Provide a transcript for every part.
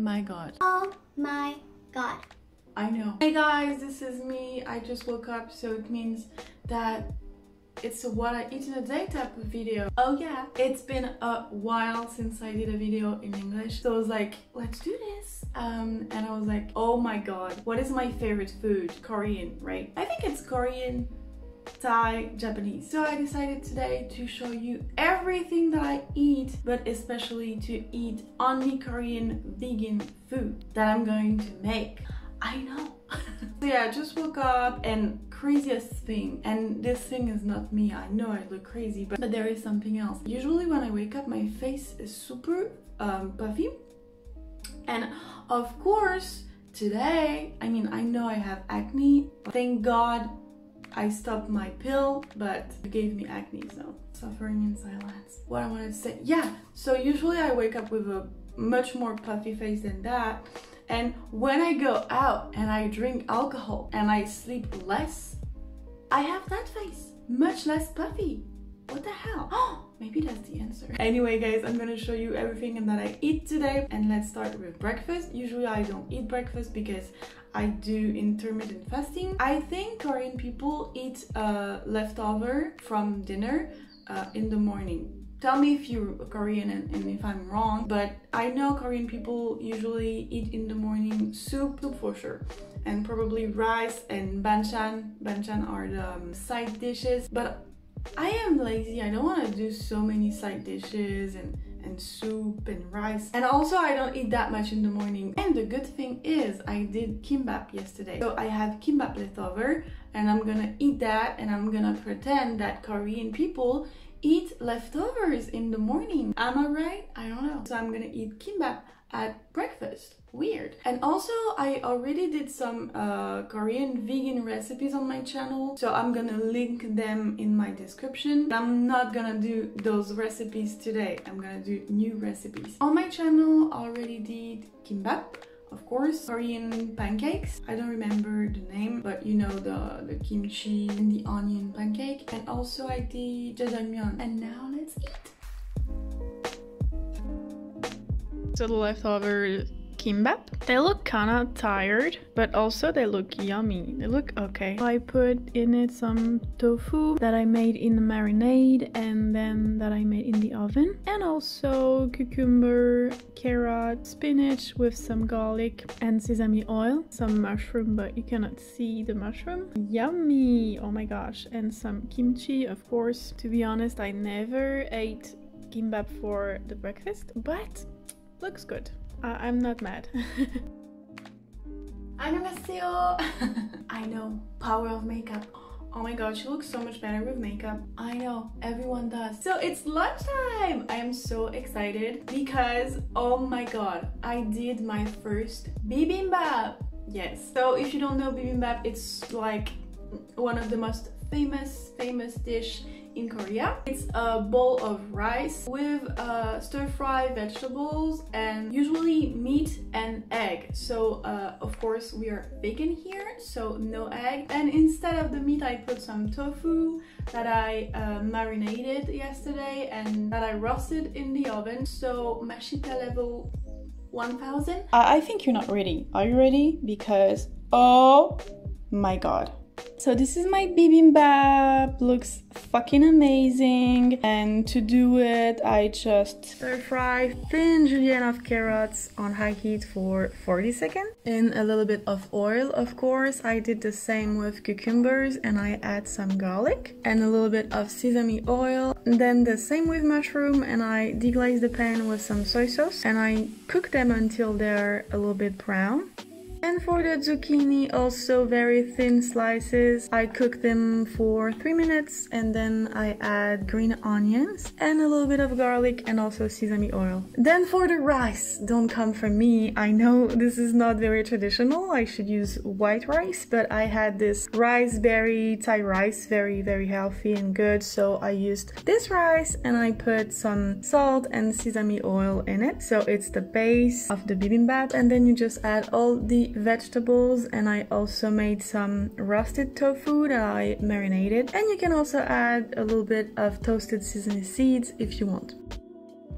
my god. Oh my god. I know. Hey guys, this is me. I just woke up, so it means that it's a what I eat in a day type of video. Oh yeah, it's been a while since I did a video in English, so I was like, let's do this. And I was like, oh my god, what is my favorite food? Korean, right? I think it's Korean, Thai, Japanese. So I decided today to show you everything that I eat, but especially to eat only Korean vegan food that I'm going to make. I know. So yeah, I just woke up and craziest thing, and this thing is not me. I know I look crazy, but there is something else. Usually when I wake up, my face is super puffy, and of course today, I mean, I know I have acne. Thank God I stopped my pill, but it gave me acne, so suffering in silence. What I wanted to say, yeah, so usually I wake up with a much more puffy face than that. And when I go out and I drink alcohol and I sleep less, I have that face, much less puffy. What the hell? Oh, maybe that's the answer. Anyway guys, I'm gonna show you everything that I eat today, and let's start with breakfast. Usually I don't eat breakfast because I do intermittent fasting. I think Korean people eat leftover from dinner in the morning. Tell me if you're Korean and if I'm wrong, but I know Korean people usually eat in the morning soup for sure, and probably rice and banchan. Banchan are the side dishes, but I am lazy. I don't want to do so many side dishes and soup and rice, and also I don't eat that much in the morning. And the good thing is I did kimbap yesterday, so I have kimbap leftover, and I'm gonna eat that, and I'm gonna pretend that Korean people eat leftovers in the morning. Am I right? I don't know. So I'm gonna eat kimbap at breakfast. Weird. And also I already did some Korean vegan recipes on my channel, so I'm gonna link them in my description. I'm not gonna do those recipes today. I'm gonna do new recipes. On my channel I already did kimbap, of course, Korean pancakes. I don't remember the name, but you know, the kimchi and the onion pancake. And also I did Jajangmeyon. And now let's eat. So the leftover kimbap, they look kind of tired, but also they look yummy. They look okay. I put in it some tofu that I made in the marinade and then that I made in the oven, and also cucumber, carrot, spinach with some garlic and sesame oil, some mushroom, but you cannot see the mushroom. Yummy! Oh my gosh. And some kimchi, of course. To be honest, I never ate kimbap for the breakfast, but looks good. I'm not mad. 안녕하세요. I know, power of makeup. Oh my god, she looks so much better with makeup. I know, everyone does. So it's lunchtime. I am so excited because, oh my god, I did my first bibimbap. Yes. So if you don't know bibimbap, it's like one of the most famous dish in Korea. It's a bowl of rice with stir-fry vegetables and usually meat and egg. So of course we are vegan here, so no egg. And instead of the meat I put some tofu that I marinated yesterday and that I roasted in the oven. So mashita level 1000. I think you're not ready. Are you ready? Because oh my god. So this is my bibimbap. Looks fucking amazing, and to do it I just stir fry thin julienne of carrots on high heat for 40 seconds in a little bit of oil. Of course I did the same with cucumbers, and I add some garlic and a little bit of sesame oil, and then the same with mushroom, and I deglaze the pan with some soy sauce and I cook them until they're a little bit brown. And for the zucchini, also very thin slices. I cook them for 3 minutes, and then I add green onions and a little bit of garlic and also sesame oil. Then for the rice, don't come for me. I know this is not very traditional. I should use white rice, but I had this riceberry Thai rice, very healthy and good. So I used this rice and I put some salt and sesame oil in it. So it's the base of the bibimbap, and then you just add all the vegetables, and I also made some roasted tofu that I marinated, and you can also add a little bit of toasted sesame seeds if you want.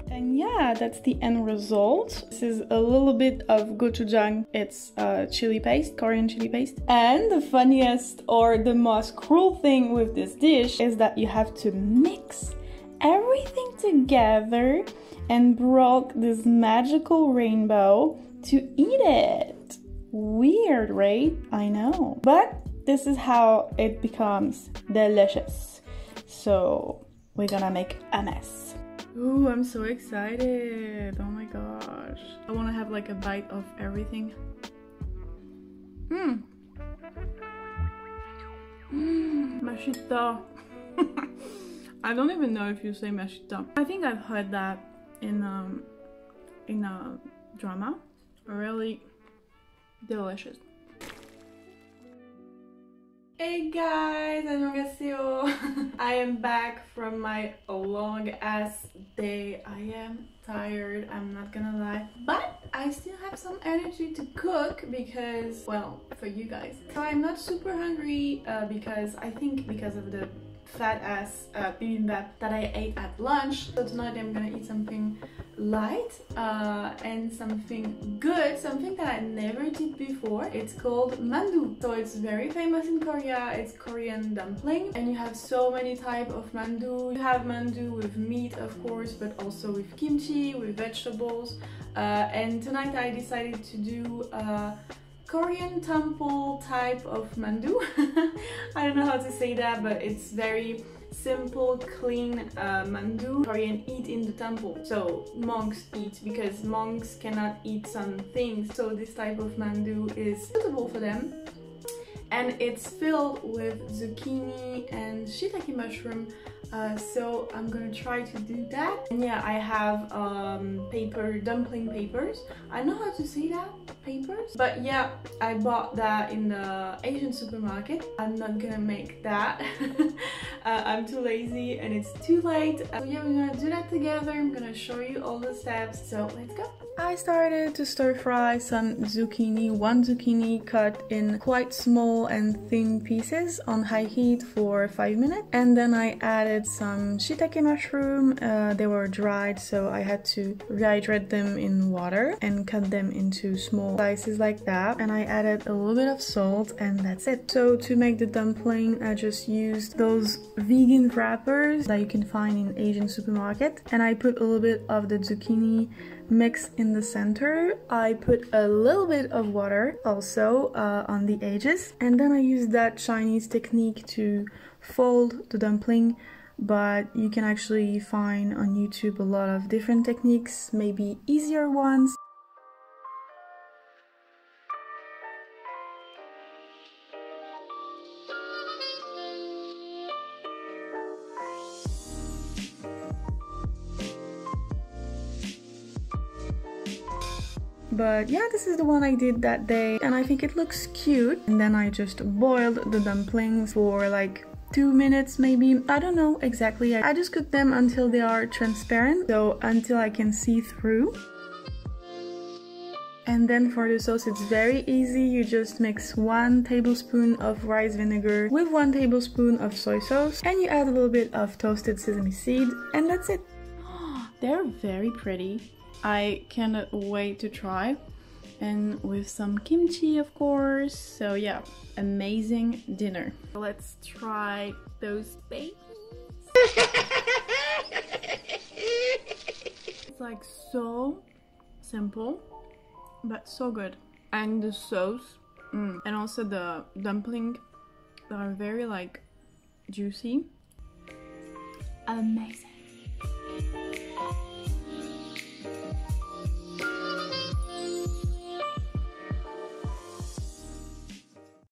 And yeah, that's the end result. This is a little bit of gochujang. It's chili paste, Korean chili paste. And the funniest or the most cruel thing with this dish is that you have to mix everything together and broke this magical rainbow to eat it. Weird, right? I know. But this is how it becomes delicious. So we're gonna make a mess. Ooh, I'm so excited. Oh my gosh. I wanna have like a bite of everything. Mashita. I don't even know if you say mashita. I think I've heard that in a drama. Really delicious. Hey guys, 안녕하세요. I am back from my long ass day. I am tired, I'm not gonna lie, but I still have some energy to cook because, well, for you guys. So I'm not super hungry because I think because of the fat ass bibimbap that I ate at lunch. So tonight I'm gonna eat something light and something good, something that I never did before. It's called mandu. So it's very famous in Korea. It's Korean dumpling, and you have so many types of mandu. You have mandu with meat, of course, but also with kimchi, with vegetables. And tonight I decided to do Korean temple type of mandu. I don't know how to say that, but it's very simple, clean mandu Korean eat in the temple. So monks eat, because monks cannot eat some things. So this type of mandu is suitable for them. And it's filled with zucchini and shiitake mushroom. So I'm gonna try to do that. And yeah, I have dumpling papers. I know how to say that, papers. But yeah, I bought that in the Asian supermarket. I'm not gonna make that. I'm too lazy and it's too late. So yeah, we're gonna do that together. I'm gonna show you all the steps. So let's go. I started to stir fry some zucchini, one zucchini cut in quite small and thin pieces on high heat for 5 minutes. And then I added some shiitake mushroom. They were dried, so I had to rehydrate them in water and cut them into small slices like that. And I added a little bit of salt, and that's it. So to make the dumpling, I just used those vegan wrappers that you can find in Asian supermarket. And I put a little bit of the zucchini mix in the center. I put a little bit of water also on the edges, and then I used that Chinese technique to fold the dumpling, but you can actually find on YouTube a lot of different techniques, maybe easier ones. But yeah, this is the one I did that day, and I think it looks cute. And then I just boiled the dumplings for like 2 minutes maybe. I don't know exactly. I just cook them until they are transparent, so until I can see through. And then for the sauce, it's very easy. You just mix 1 tablespoon of rice vinegar with 1 tablespoon of soy sauce, and you add a little bit of toasted sesame seed, and that's it. They're very pretty. I cannot wait to try, and with some kimchi, of course. So yeah, amazing dinner. Let's try those babies. It's like so simple but so good, and the sauce and also the dumpling that are very like juicy. Amazing.